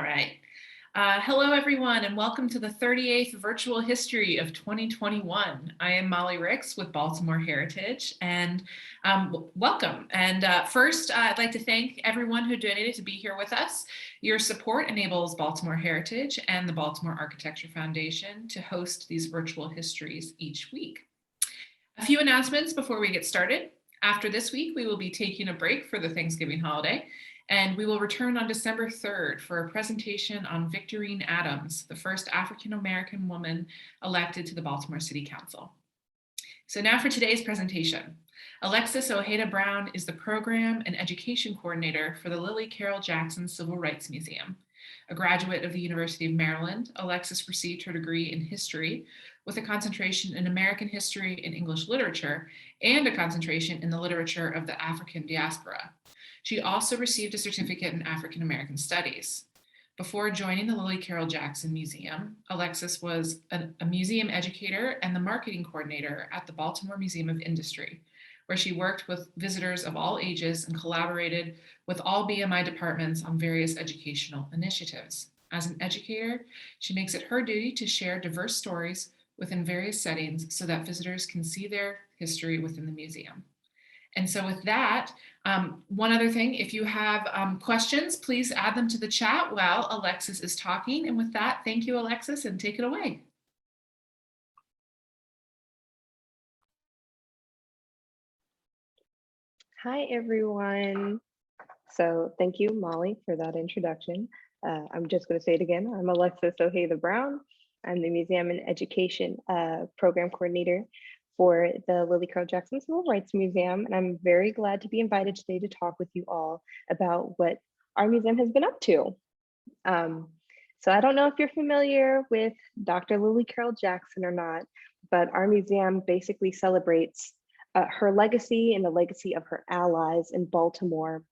right. Hello, everyone, and welcome to the 38th Virtual History of 2021. I am Molly Ricks with Baltimore Heritage, and welcome. And first, I'd like to thank everyone who donated to be here with us. Your support enables Baltimore Heritage and the Baltimore Architecture Foundation to host these virtual histories each week. A few announcements before we get started. After this week, we will be taking a break for the Thanksgiving holiday, and we will return on December 3rd for a presentation on Victorine Adams, the first African-American woman elected to the Baltimore City Council. So now for today's presentation. Alexis Ojeda Brown is the Program and Education Coordinator for the Lillie Carroll Jackson Civil Rights Museum. A graduate of the University of Maryland, Alexis received her degree in history with a concentration in American history and English literature and a concentration in the literature of the African diaspora. She also received a certificate in African American Studies. Before joining the Lillie Carroll Jackson Museum, Alexis was a museum educator and the marketing coordinator at the Baltimore Museum of Industry, where she worked with visitors of all ages and collaborated with all BMI departments on various educational initiatives. As an educator, she makes it her duty to share diverse stories within various settings so that visitors can see their history within the museum. And so with that, one other thing, if you have questions, please add them to the chat while Alexis is talking. And with that, thank you, Alexis, and take it away. Hi, everyone. So thank you, Molly, for that introduction. I'm just going to say it again. I'm Alexis Ojeda Brown. I'm the Museum and Education Program Coordinator for the Lillie Carroll Jackson Civil Rights Museum. And I'm very glad to be invited today to talk with you all about what our museum has been up to. So I don't know if you're familiar with Dr. Lillie Carroll Jackson or not, but our museum basically celebrates her legacy and the legacy of her allies in Baltimore.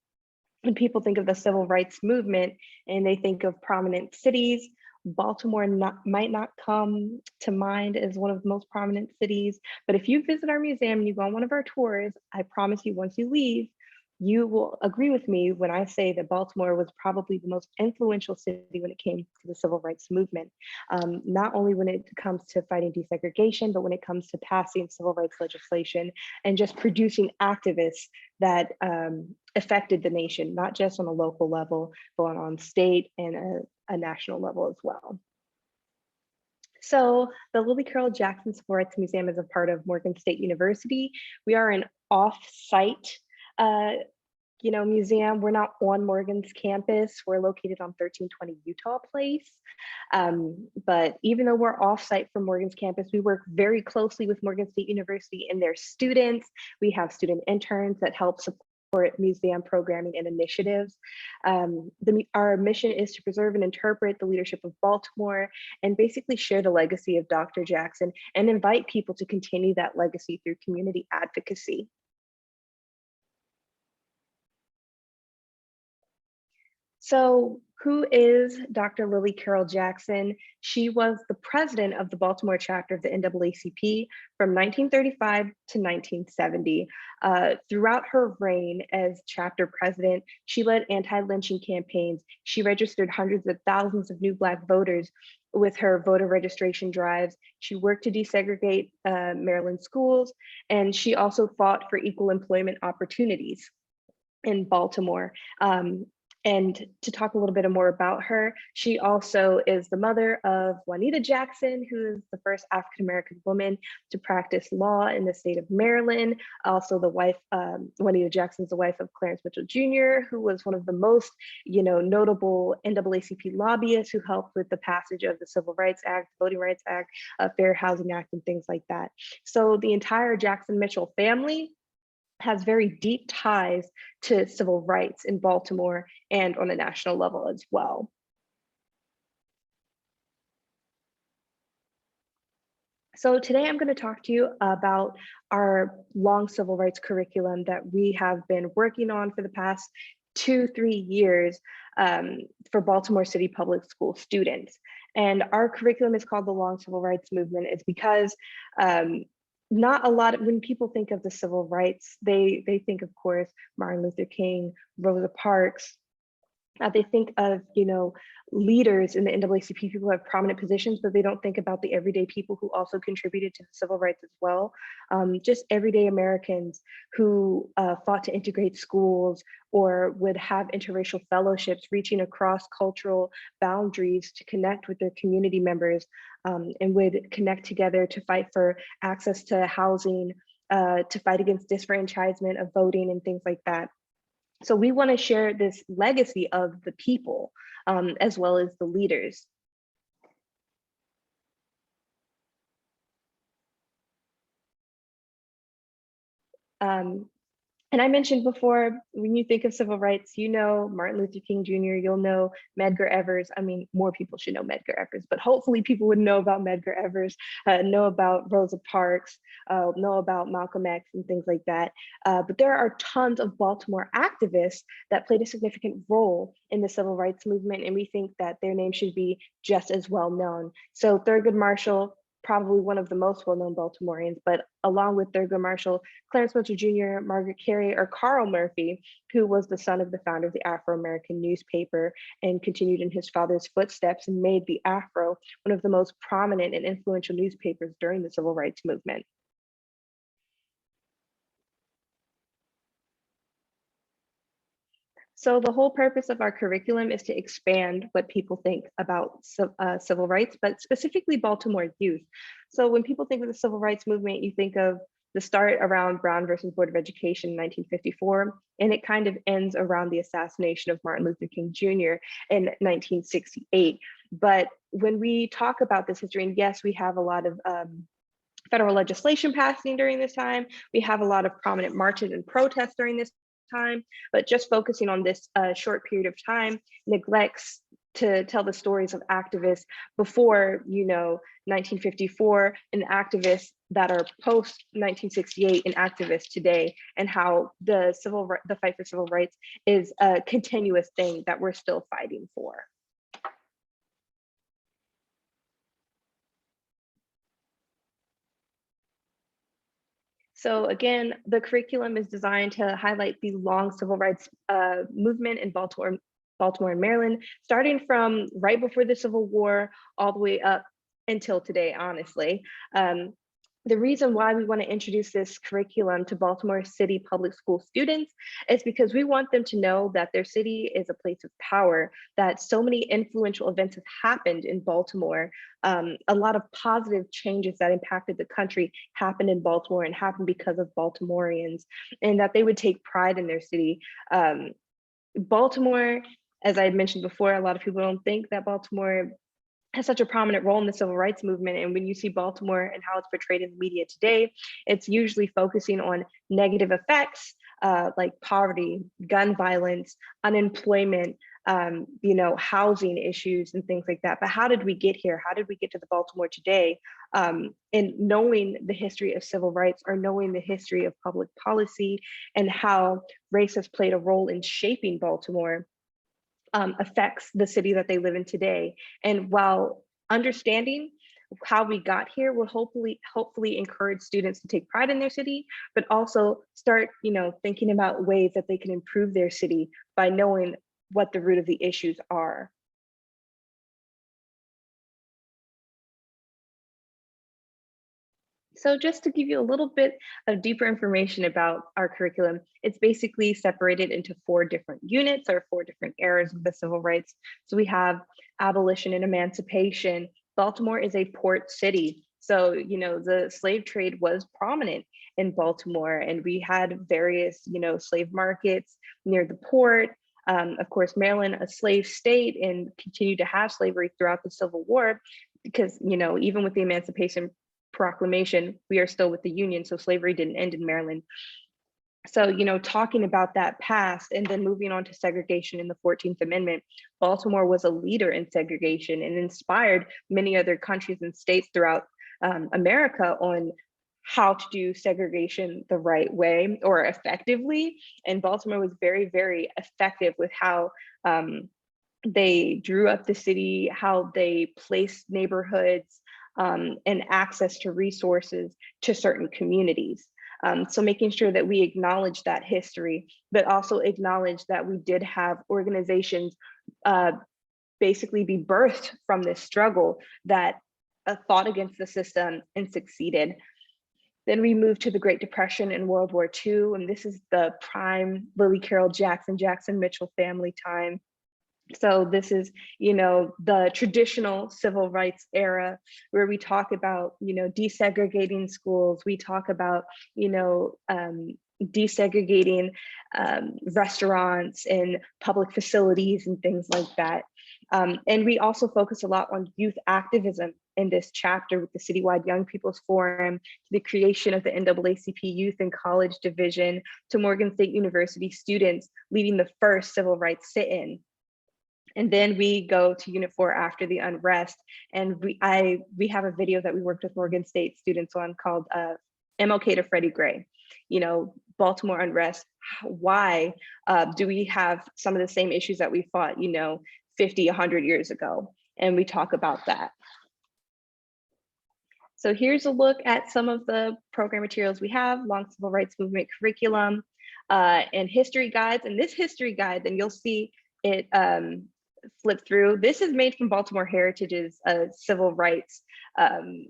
When people think of the civil rights movement and they think of prominent cities, Baltimore might not come to mind as one of the most prominent cities, but if you visit our museum and you go on one of our tours, I promise you once you leave, you will agree with me when I say that Baltimore was probably the most influential city when it came to the civil rights movement. Not only when it comes to fighting desegregation, but when it comes to passing civil rights legislation and just producing activists that affected the nation, not just on a local level, but on state and a national level as well. So the Lillie Carroll Jackson Civil Rights Museum is a part of Morgan State University. We are an off-site museum. We're not on Morgan's campus. We're located on 1320 Utah Place. But even though we're off-site from Morgan's campus, we work very closely with Morgan State University and their students. We have student interns that help support museum programming and initiatives. Our mission is to preserve and interpret the leadership of Baltimore and basically share the legacy of Dr. Jackson and invite people to continue that legacy through community advocacy. So who is Dr. Lillie Carroll Jackson? She was the president of the Baltimore chapter of the NAACP from 1935 to 1970. Throughout her reign as chapter president, she led anti-lynching campaigns. She registered hundreds of thousands of new Black voters with her voter registration drives. She worked to desegregate Maryland schools, and she also fought for equal employment opportunities in Baltimore. And to talk a little bit more about her, she also is the mother of Juanita Jackson, who is the first African-American woman to practice law in the state of Maryland. Also the wife, Juanita Jackson is the wife of Clarence Mitchell Jr., who was one of the most, notable NAACP lobbyists who helped with the passage of the Civil Rights Act, Voting Rights Act, Fair Housing Act, and things like that. So the entire Jackson Mitchell family has very deep ties to civil rights in Baltimore and on a national level as well. So today I'm going to talk to you about our long civil rights curriculum that we have been working on for the past 2-3 years for Baltimore City Public School students. And our curriculum is called the Long Civil Rights Movement. It's because not a lot when people think of the civil rights, they think, of course, Martin Luther King, Rosa Parks, They think of, leaders in the NAACP, people who have prominent positions, but they don't think about the everyday people who also contributed to the civil rights as well. Just everyday Americans who fought to integrate schools or would have interracial fellowships, reaching across cultural boundaries to connect with their community members, and would connect together to fight for access to housing, to fight against disfranchisement of voting and things like that. So we want to share this legacy of the people, as well as the leaders. And I mentioned before, when you think of civil rights, Martin Luther King Jr., you'll know Medgar Evers. I mean, more people should know Medgar Evers, but hopefully people would know about Medgar Evers, know about Rosa Parks, know about Malcolm X and things like that. But there are tons of Baltimore activists that played a significant role in the civil rights movement, and we think that their name should be just as well known. So Thurgood Marshall, probably one of the most well-known Baltimoreans, but along with Thurgood Marshall, Clarence Spencer Jr., Margaret Carey, or Carl Murphy, who was the son of the founder of the Afro-American newspaper and continued in his father's footsteps and made the Afro one of the most prominent and influential newspapers during the civil rights movement. So the whole purpose of our curriculum is to expand what people think about civil rights, but specifically Baltimore youth. So when people think of the civil rights movement, you think of the start around Brown versus Board of Education in 1954, and it kind of ends around the assassination of Martin Luther King Jr. in 1968. But when we talk about this history, and yes, we have a lot of federal legislation passing during this time, we have a lot of prominent marches and protests during this time, but just focusing on this short period of time neglects to tell the stories of activists before 1954 and activists that are post 1968 and activists today, and how the fight for civil rights is a continuous thing that we're still fighting for. So again, the curriculum is designed to highlight the long civil rights movement in Baltimore and Maryland, starting from right before the Civil War all the way up until today, honestly. The reason why we want to introduce this curriculum to Baltimore City public school students is because we want them to know that their city is a place of power, that so many influential events have happened in Baltimore. A lot of positive changes that impacted the country happened in Baltimore and happened because of Baltimoreans, and that they would take pride in their city. Baltimore, as I had mentioned before, a lot of people don't think that Baltimore has such a prominent role in the civil rights movement. And when you see Baltimore and how it's portrayed in the media today, it's usually focusing on negative effects like poverty, gun violence, unemployment, housing issues and things like that. But how did we get here? How did we get to the Baltimore today? And knowing the history of civil rights, or knowing the history of public policy and how race has played a role in shaping Baltimore, affects the city that they live in today. And while understanding how we got here will hopefully encourage students to take pride in their city, but also start, thinking about ways that they can improve their city by knowing what the root of the issues are. So just to give you a little bit of deeper information about our curriculum, it's basically separated into 4 different units, or 4 different eras of the civil rights. So we have abolition and emancipation. Baltimore is a port city. So, the slave trade was prominent in Baltimore, and we had various, slave markets near the port. Of course, Maryland, a slave state, and continued to have slavery throughout the Civil War, because, even with the Emancipation Proclamation, we are still with the Union, so slavery didn't end in Maryland. So, talking about that past and then moving on to segregation in the 14th Amendment, Baltimore was a leader in segregation and inspired many other countries and states throughout America on how to do segregation the right way or effectively. And Baltimore was very, very effective with how they drew up the city, how they placed neighborhoods, and access to resources to certain communities. So making sure that we acknowledge that history, but also acknowledge that we did have organizations basically be birthed from this struggle that fought against the system and succeeded. Then we moved to the Great Depression and World War II, and this is the prime Lillie Carroll, Jackson Mitchell family time. So this is, the traditional civil rights era where we talk about, desegregating schools. We talk about, desegregating restaurants and public facilities and things like that. And we also focus a lot on youth activism in this chapter with the Citywide Young People's Forum, to the creation of the NAACP Youth and College Division, to Morgan State University students leading the first civil rights sit-in. And then we go to Unit 4 after the unrest, and we have a video that we worked with Morgan State students on called MLK to Freddie Gray. Baltimore unrest. Why do we have some of the same issues that we fought, 50, 100 years ago? And we talk about that. So here's a look at some of the program materials we have: long civil rights movement curriculum and history guides. And this history guide, then you'll see it flip through. This is made from Baltimore Heritage's civil rights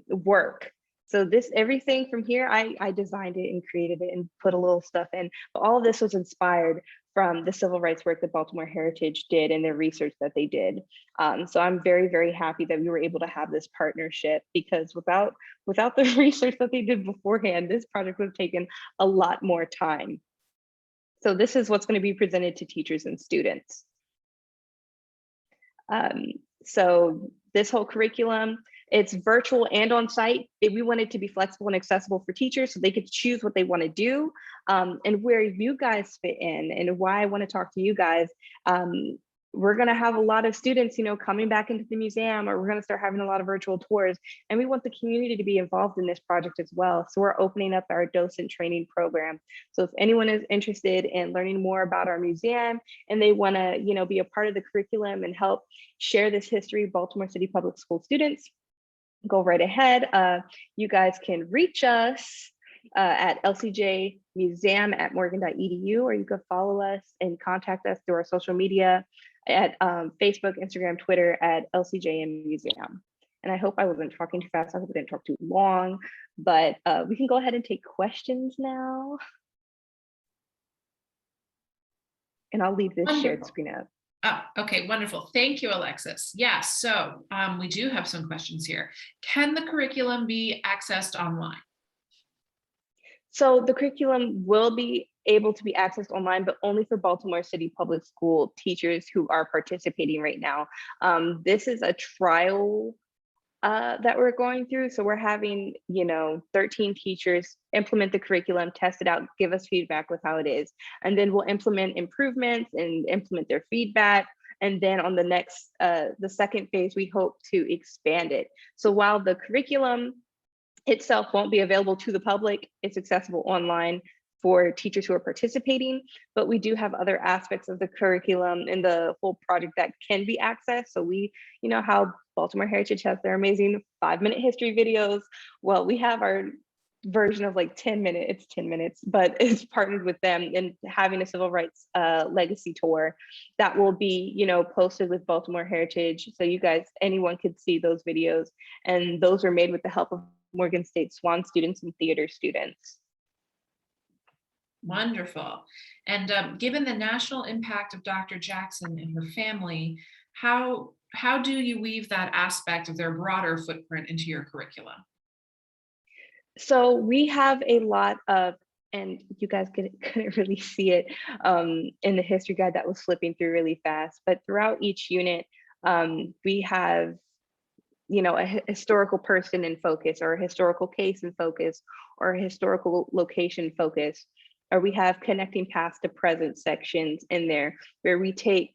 work. So everything from here, I designed it and created it and put a little stuff in. But all of this was inspired from the civil rights work that Baltimore Heritage did and their research that they did. So I'm very, very happy that we were able to have this partnership, because without the research that they did beforehand, this project would have taken a lot more time. So this is what's going to be presented to teachers and students. So this whole curriculum, it's virtual and on site. We want it to be flexible and accessible for teachers so they could choose what they want to do, and where you guys fit in, and why I want to talk to you guys. We're going to have a lot of students, coming back into the museum, or we're going to start having a lot of virtual tours, and we want the community to be involved in this project as well. So we're opening up our docent training program. So if anyone is interested in learning more about our museum and they want to, be a part of the curriculum and help share this history of Baltimore City Public School students, go right ahead. You guys can reach us at lcjmuseum@morgan.edu, or you can follow us and contact us through our social media at Facebook, Instagram, Twitter at LCJM Museum. And I hope I wasn't talking too fast. I hope I didn't talk too long, but we can go ahead and take questions now. And I'll leave this shared screen up. Oh, okay, wonderful. Thank you, Alexis. Yes, so we do have some questions here. Can the curriculum be accessed online? So the curriculum will be able to be accessed online, but only for Baltimore City Public School teachers who are participating right now. This is a trial that we're going through. So we're having, 13 teachers implement the curriculum, test it out, give us feedback with how it is. And then we'll implement improvements and implement their feedback. And then on the next, the second phase, we hope to expand it. So while the curriculum itself won't be available to the public, it's accessible online for teachers who are participating, but we do have other aspects of the curriculum and the whole project that can be accessed. So we, how Baltimore Heritage has their amazing 5-minute history videos. Well, we have our version of like 10 minutes, it's 10 minutes, but it's partnered with them and having a civil rights legacy tour that will be, posted with Baltimore Heritage. So you guys, anyone could see those videos, and those were made with the help of Morgan State Swan students and theater students. Wonderful. And given the national impact of Dr. Jackson and her family, how do you weave that aspect of their broader footprint into your curriculum? So we have a lot of, and you guys couldn't really see it in the history guide that was flipping through really fast, but throughout each unit, we have a historical person in focus, or a historical case in focus, or a historical location focus, or we have connecting past to present sections in there where we take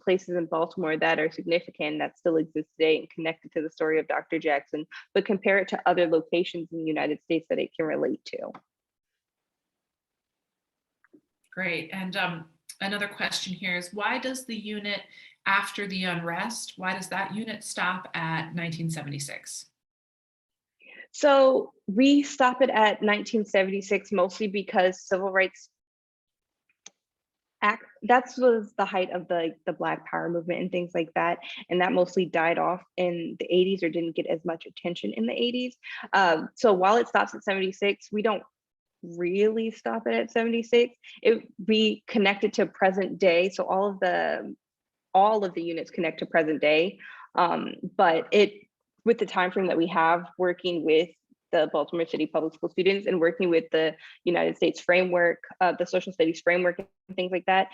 places in Baltimore that are significant, that still exist today and connected to the story of Dr. Jackson, but compare it to other locations in the United States that it can relate to. Great. And another question here is, why does the unit after the unrest, why does that unit stop at 1976? So we stop it at 1976, mostly because civil rights act, that was the height of the Black Power movement and things like that. And that mostly died off in the 80s or didn't get as much attention in the 80s. So while it stops at 76, we don't really stop it at 76. We connect it to present day. So all of the units connect to present day. But with the time frame that we have working with the Baltimore City Public School students and working with the United States framework, the social studies framework and things like that,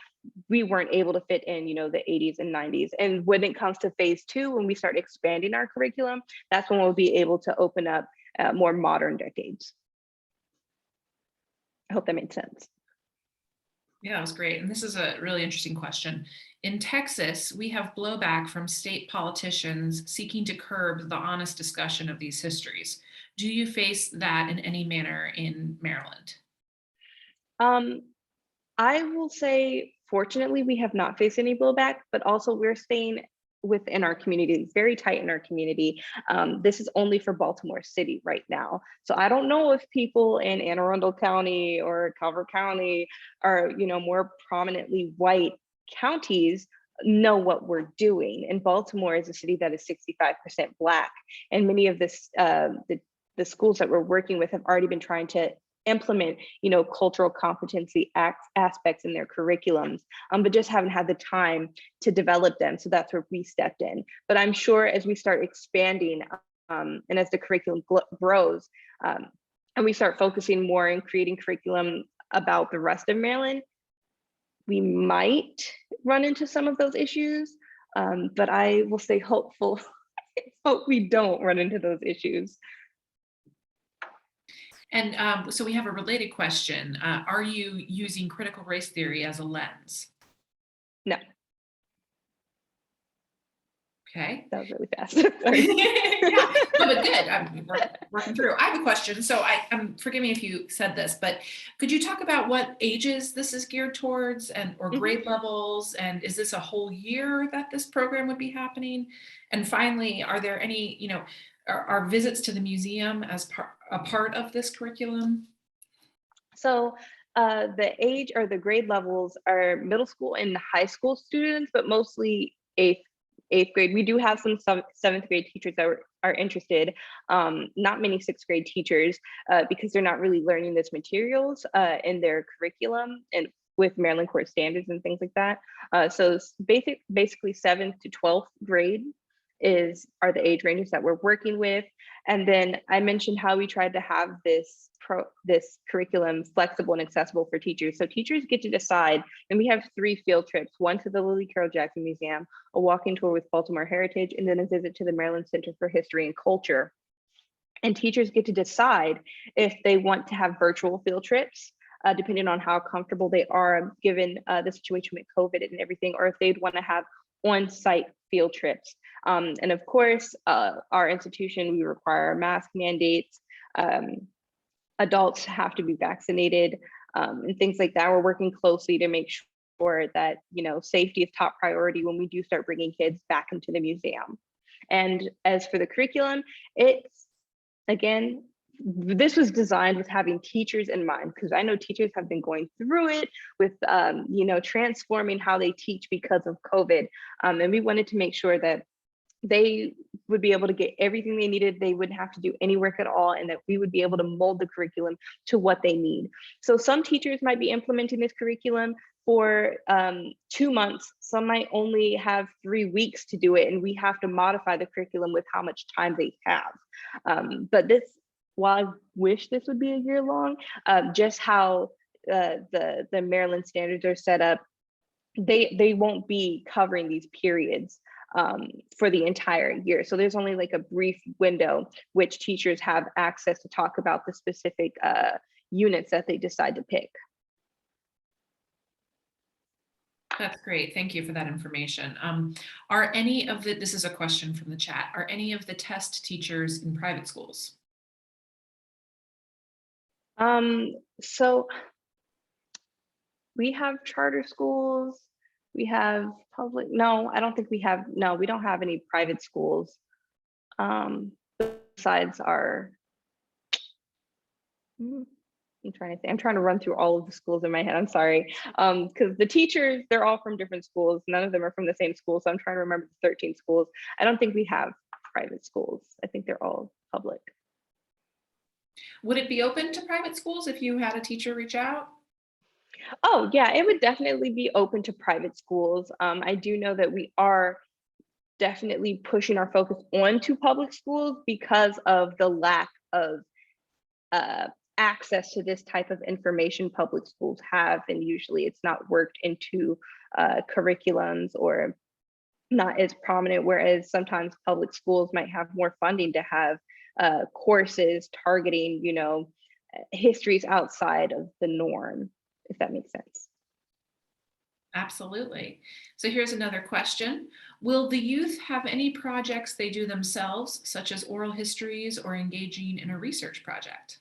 we weren't able to fit in, the 80s and 90s. And when it comes to phase 2, when we start expanding our curriculum, that's when we'll be able to open up more modern decades. I hope that made sense. Yeah, that was great. And this is a really interesting question. In Texas, we have blowback from state politicians seeking to curb the honest discussion of these histories. Do you face that in any manner in Maryland? I will say, fortunately, we have not faced any blowback, but also we're staying within our community, very tight in our community. This is only for Baltimore City right now. So I don't know if people in Anne Arundel County or Calvert County are, more prominently white counties know what we're doing. And Baltimore is a city that is 65% Black. And many of the schools that we're working with have already been trying to implement, cultural competency aspects in their curriculums, but just haven't had the time to develop them. So that's where we stepped in. But I'm sure as we start expanding and as the curriculum grows and we start focusing more and creating curriculum about the rest of Maryland, we might run into some of those issues. But I will stay hopeful. Hope we don't run into those issues. And so we have a related question. Are you using critical race theory as a lens? No. Okay. That was really fast. Yeah, no, but good. I'm working through. I have a question. So forgive me if you said this, but could you talk about what ages this is geared towards or grade levels? And is this a whole year that this program would be happening? And finally, are there any, are visits to the museum as a part of this curriculum? So the age or the grade levels are middle school and high school students, but mostly eighth grade. We do have some seventh grade teachers that are interested. Not many sixth grade teachers because they're not really learning this materials in their curriculum and with Maryland Core Standards and things like that. So basically 7th to 12th grade are the age ranges that we're working with. And then I mentioned how we tried to have this curriculum flexible and accessible for teachers. So teachers get to decide, and we have 3 field trips, one to the Lillie Carroll Jackson Museum, a walking tour with Baltimore Heritage, and then a visit to the Maryland Center for History and Culture. And teachers get to decide if they want to have virtual field trips, depending on how comfortable they are given the situation with COVID and everything, or if they'd want to have on-site field trips. And of course, our institution, we require mask mandates. Adults have to be vaccinated and things like that. We're working closely to make sure that, safety is top priority when we do start bringing kids back into the museum. And as for the curriculum, this was designed with having teachers in mind, because I know teachers have been going through it with, transforming how they teach because of COVID. And we wanted to make sure that they would be able to get everything they needed. They wouldn't have to do any work at all, and that we would be able to mold the curriculum to what they need. So some teachers might be implementing this curriculum for 2 months. Some might only have 3 weeks to do it, and we have to modify the curriculum with how much time they have. But while I wish this would be a year long, just how the Maryland standards are set up, they won't be covering these periods for the entire year. So there's only like a brief window which teachers have access to talk about the specific units that they decide to pick. That's great. Thank you for that information. This is a question from the chat, are any of the test teachers in private schools? So we have charter schools, we have public, no, I don't think we don't have any private schools besides our Mm, I'm trying to run through all of the schools in my head. I'm sorry. Because the teachers, they're all from different schools. None of them are from the same school. So I'm trying to remember the 13 schools. I don't think we have private schools. I think they're all public. Would it be open to private schools if you had a teacher reach out? Oh, yeah, it would definitely be open to private schools. I do know that we are definitely pushing our focus onto public schools because of the lack of uh, access to this type of information public schools have, and usually it's not worked into curriculums or not as prominent, whereas sometimes public schools might have more funding to have courses targeting, histories outside of the norm, if that makes sense. Absolutely. So here's another question. Will the youth have any projects they do themselves, such as oral histories or engaging in a research project?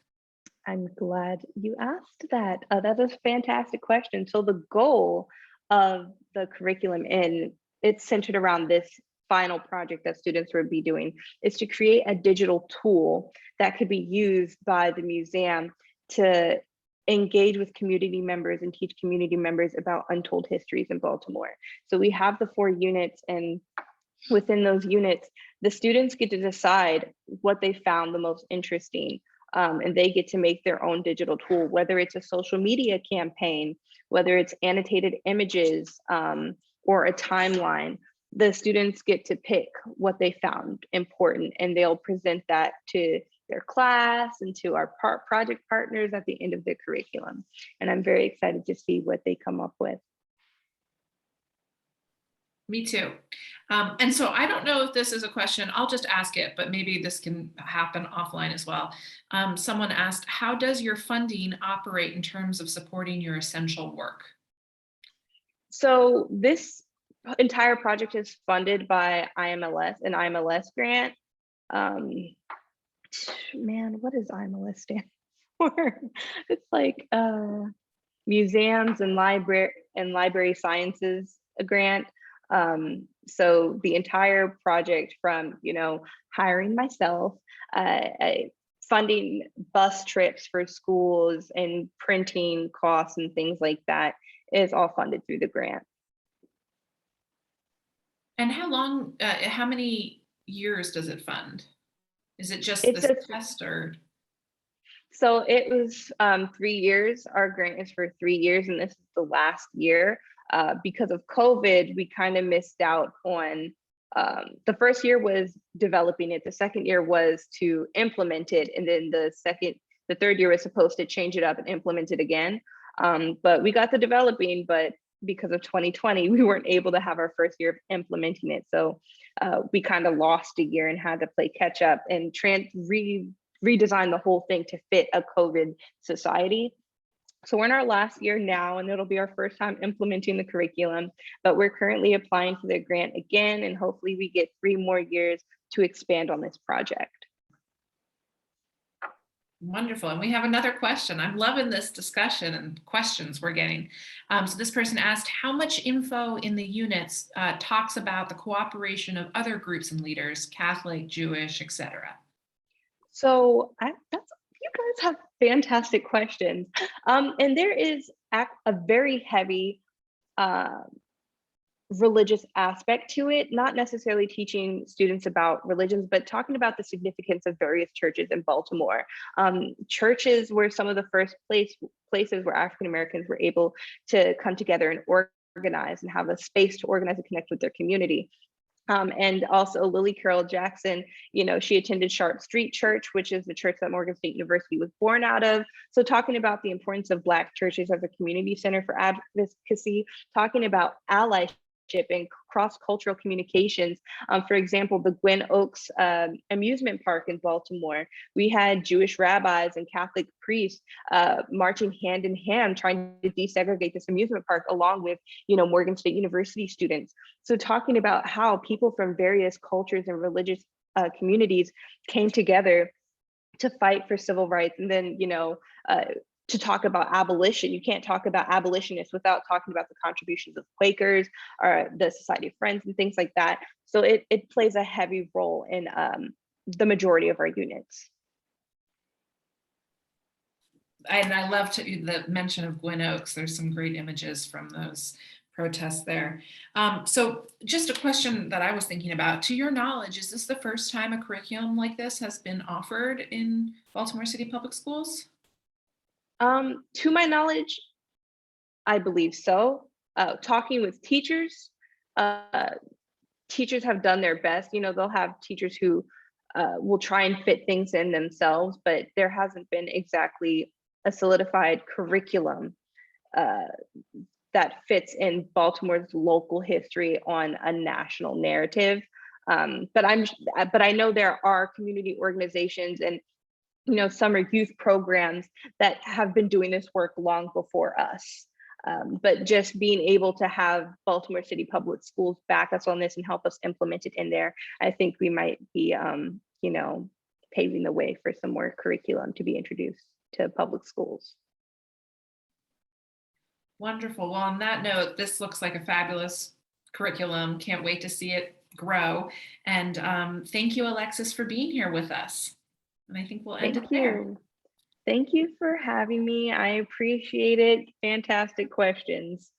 I'm glad you asked that. That's a fantastic question. So the goal of the curriculum, and it's centered around this final project that students would be doing, is to create a digital tool that could be used by the museum to engage with community members and teach community members about untold histories in Baltimore. So we have the 4 units, and within those units, the students get to decide what they found the most interesting. And they get to make their own digital tool, whether it's a social media campaign, whether it's annotated images, or a timeline. The students get to pick what they found important, and they'll present that to their class and to our project partners at the end of the curriculum. And I'm very excited to see what they come up with. Me too. And so I don't know if this is a question, I'll just ask it, but maybe this can happen offline as well. Someone asked, how does your funding operate in terms of supporting your essential work? So this entire project is funded by IMLS, an IMLS grant. Um, Man, what does IMLS stand for? It's like museums and library sciences grant. So the entire project, from hiring myself, funding bus trips for schools, and printing costs and things like that, is all funded through the grant. And how many years does it fund? Is it just It's this a test or? So it was 3 years. Our grant is for 3 years, and this is the last year. Because of COVID, we kind of missed out on the first year was developing it. The second year was to implement it, and then the third year was supposed to change it up and implement it again. But we got the developing, but because of 2020, we weren't able to have our first year of implementing it. So we kind of lost a year and had to play catch up and redesign the whole thing to fit a COVID society. So we're in our last year now, and it'll be our first time implementing the curriculum, but we're currently applying for the grant again, and hopefully we get 3 more years to expand on this project. Wonderful. And we have another question. I'm loving this discussion and questions we're getting. So this person asked, how much info in the units talks about the cooperation of other groups and leaders, Catholic, Jewish, etc.? So you guys have fantastic questions. And there is a very heavy religious aspect to it, not necessarily teaching students about religions, but talking about the significance of various churches in Baltimore. Churches were some of the first places where African Americans were able to come together and organize and have a space to organize and connect with their community. And also Lillie Carroll Jackson, she attended Sharp Street Church, which is the church that Morgan State University was born out of. So talking about the importance of Black churches as a community center for advocacy, talking about allyship and cross-cultural communications. For example, the Gwen Oaks amusement park in Baltimore, we had Jewish rabbis and Catholic priests marching hand in hand, trying to desegregate this amusement park along with, Morgan State University students. So talking about how people from various cultures and religious communities came together to fight for civil rights. And then, to talk about abolition, you can't talk about abolitionists without talking about the contributions of Quakers or the Society of Friends and things like that. So it plays a heavy role in the majority of our units. And I love the mention of Gwyn Oaks. There's some great images from those protests there. So just a question that I was thinking about, to your knowledge, is this the first time a curriculum like this has been offered in Baltimore City Public Schools? To my knowledge, I believe so. Talking with teachers, uh, teachers have done their best. You know, they'll have teachers who will try and fit things in themselves, but there hasn't been exactly a solidified curriculum uh, that fits in Baltimore's local history on a national narrative. But I know there are community organizations and summer youth programs that have been doing this work long before us. But just being able to have Baltimore City Public Schools back us on this and help us implement it in there, I think we might be, paving the way for some more curriculum to be introduced to public schools. Wonderful. Well, on that note, this looks like a fabulous curriculum. Can't wait to see it grow. And thank you, Alexis, for being here with us. And I think we'll end it Thank there. you. Thank you for having me. I appreciate it. Fantastic questions.